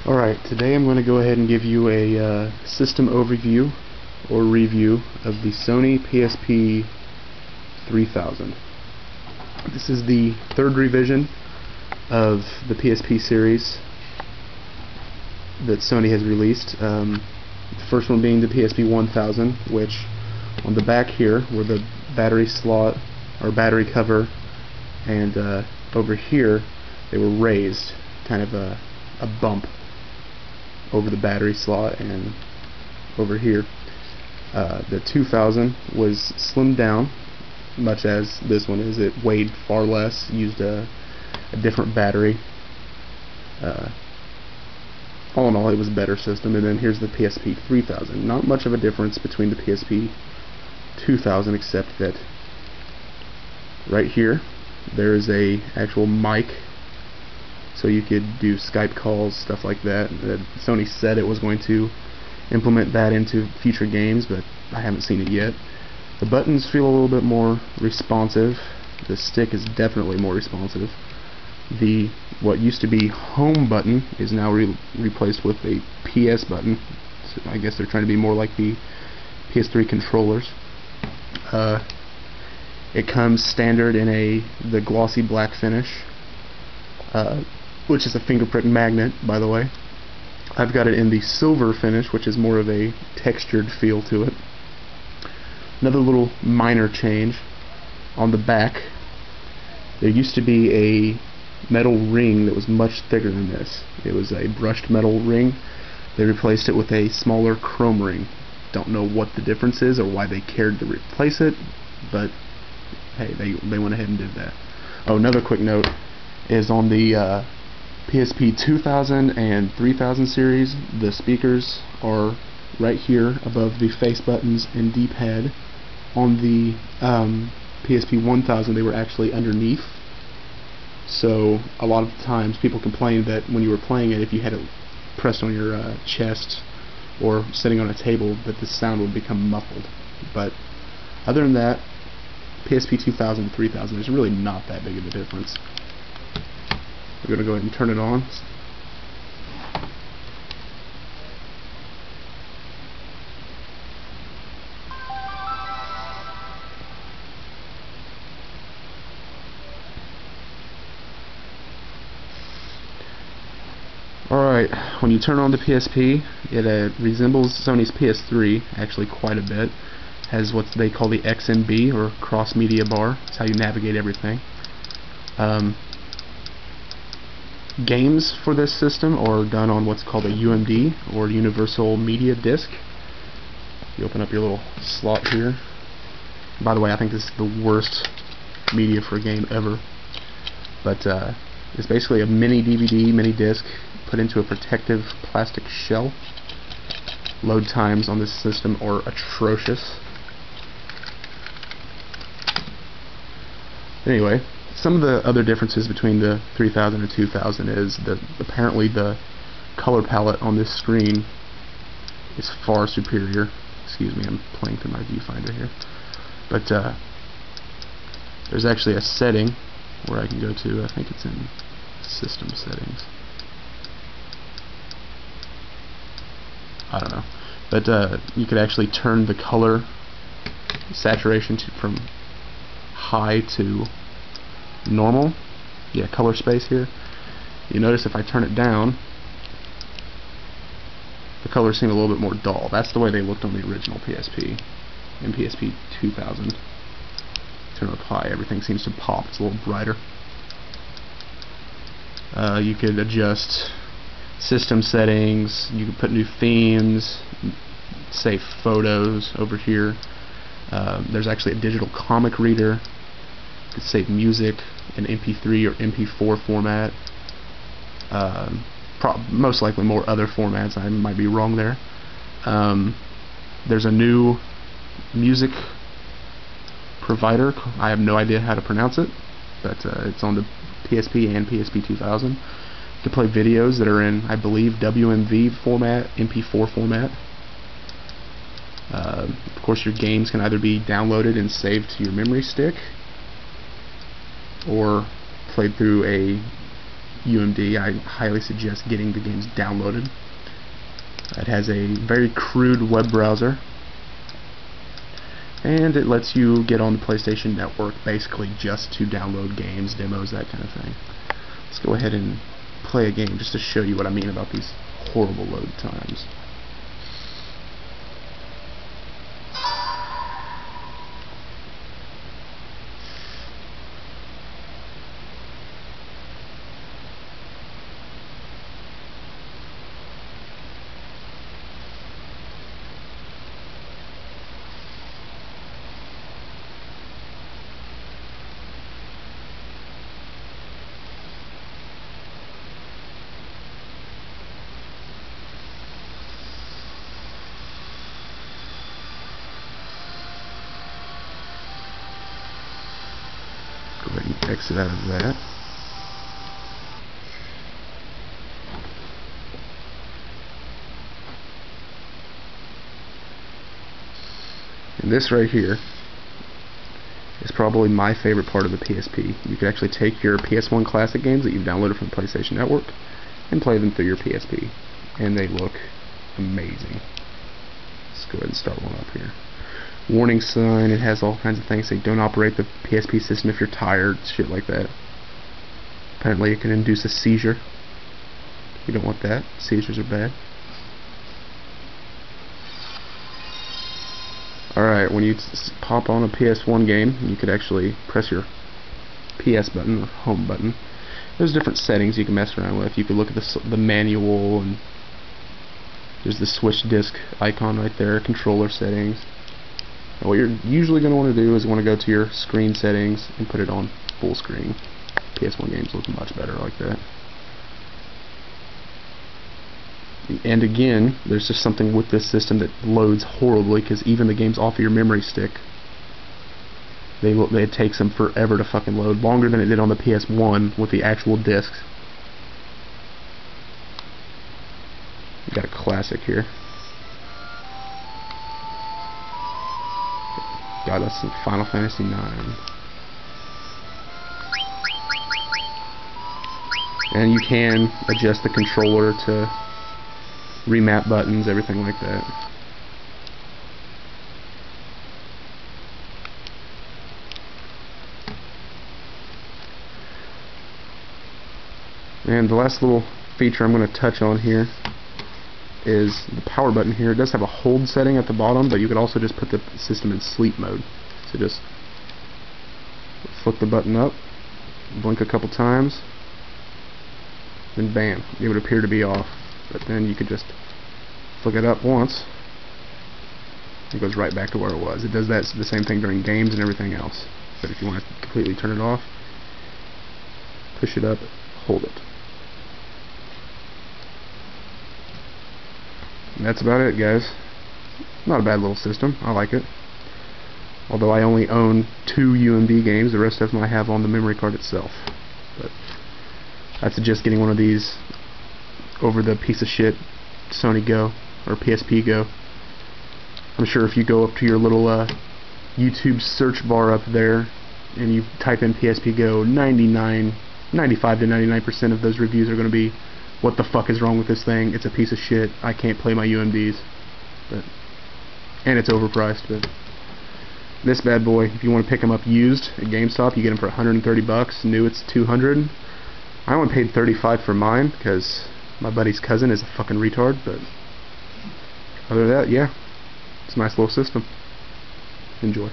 Alright, today I'm going to go ahead and give you a system overview or review of the Sony PSP 3000. This is the third revision of the PSP series that Sony has released. The first one being the PSP 1000, which on the back here where the battery slot or battery cover and over here they were raised, kind of a bump over the battery slot, and over here the 2000 was slimmed down much as this one is. It weighed far less, used a different battery. All in all, it was a better system. And then here's the PSP 3000. Not much of a difference between the PSP 2000 except that right here there is a actual mic, so you could do Skype calls, stuff like that. Sony said it was going to implement that into future games, but I haven't seen it yet. The buttons feel a little bit more responsive. The stick is definitely more responsive. The what used to be home button is now replaced with a PS button. So I guess they're trying to be more like the PS3 controllers. It comes standard in the glossy black finish, which is a fingerprint magnet, by the way. I've got it in the silver finish, which is more of a textured feel to it. Another little minor change on the back. There used to be a metal ring that was much thicker than this. It was a brushed metal ring. They replaced it with a smaller chrome ring. Don't know what the difference is or why they cared to replace it, but hey, they went ahead and did that. Oh, another quick note is on the PSP 2000 and 3000 series, the speakers are right here above the face buttons and D-pad. On the PSP 1000 they were actually underneath, so a lot of times people complained that when you were playing it, if you had it pressed on your chest or sitting on a table, that the sound would become muffled. But other than that, PSP 2000 and 3000, there's really not that big of a difference. We're going to go ahead and turn it on. Alright, when you turn on the PSP, it resembles Sony's PS3 actually quite a bit. Has what they call the XMB, or cross media bar. It's how you navigate everything. Games for this system are done on what's called a UMD, or Universal Media Disc. You open up your little slot here. By the way, I think this is the worst media for a game ever. But it's basically a mini DVD, mini disc, put into a protective plastic shell. Load times on this system are atrocious. Anyway, some of the other differences between the 3000 and 2000 is that apparently the color palette on this screen is far superior. Excuse me, I'm playing through my viewfinder here. But there's actually a setting where I can go to, I think it's in system settings. I don't know. But you could actually turn the color saturation from high to normal. Yeah, color space here. You notice if I turn it down, the colors seem a little bit more dull. That's the way they looked on the original PSP and PSP 2000. Turn it up high, everything seems to pop. It's a little brighter. You could adjust system settings. You could put new themes, save photos over here. There's actually a digital comic reader. You could save music in MP3 or MP4 format. Most likely more other formats. I might be wrong there. There's a new music provider. I have no idea how to pronounce it, but it's on the PSP and PSP 2000. You can play videos that are in, I believe, WMV format, MP4 format. Of course, your games can either be downloaded and saved to your memory stick, or played through a UMD, I highly suggest getting the games downloaded. It has a very crude web browser, and it lets you get on the PlayStation Network basically just to download games, demos, that kind of thing. Let's go ahead and play a game just to show you what I mean about these horrible load times. Go ahead and exit out of that. And this right here is probably my favorite part of the PSP. You can actually take your PS1 classic games that you've downloaded from the PlayStation Network and play them through your PSP. And they look amazing. Let's go ahead and start one up here. Warning sign, it has all kinds of things say don't operate the PSP system if you're tired, shit like that. Apparently it can induce a seizure. You don't want that. Seizures are bad. Alright, when you pop on a PS1 game, you could actually press your PS button, or home button. There's different settings you can mess around with. You can look at the manual, and there's the switch disc icon right there, controller settings. And what you're usually going to want to do is want to go to your screen settings and put it on full screen. PS1 games look much better like that. And again, there's just something with this system that loads horribly, because even the games off of your memory stick, it takes them forever to fucking load, longer than it did on the PS1 with the actual discs. We got a classic here. Got us some Final Fantasy IX. And you can adjust the controller to remap buttons, everything like that. And the last little feature I'm going to touch on here is the power button here. It does have a hold setting at the bottom, but you could also just put the system in sleep mode. So just flick the button up, blink a couple times, then bam, it would appear to be off. But then you could just flick it up once, it goes right back to where it was. It does that the same thing during games and everything else. But if you want to completely turn it off, push it up, hold it. And that's about it, guys. Not a bad little system. I like it. Although I only own 2 UMD games, the rest of them I have on the memory card itself. But I suggest getting one of these over the piece of shit Sony Go or PSP Go. I'm sure if you go up to your little YouTube search bar up there and you type in PSP Go, 95 to 99% of those reviews are going to be, what the fuck is wrong with this thing? It's a piece of shit. I can't play my UMDs. And it's overpriced. But this bad boy, if you want to pick them up used at GameStop, you get them for $130. New, it's $200. I only paid $35 for mine because my buddy's cousin is a fucking retard. But other than that, yeah, it's a nice little system. Enjoy.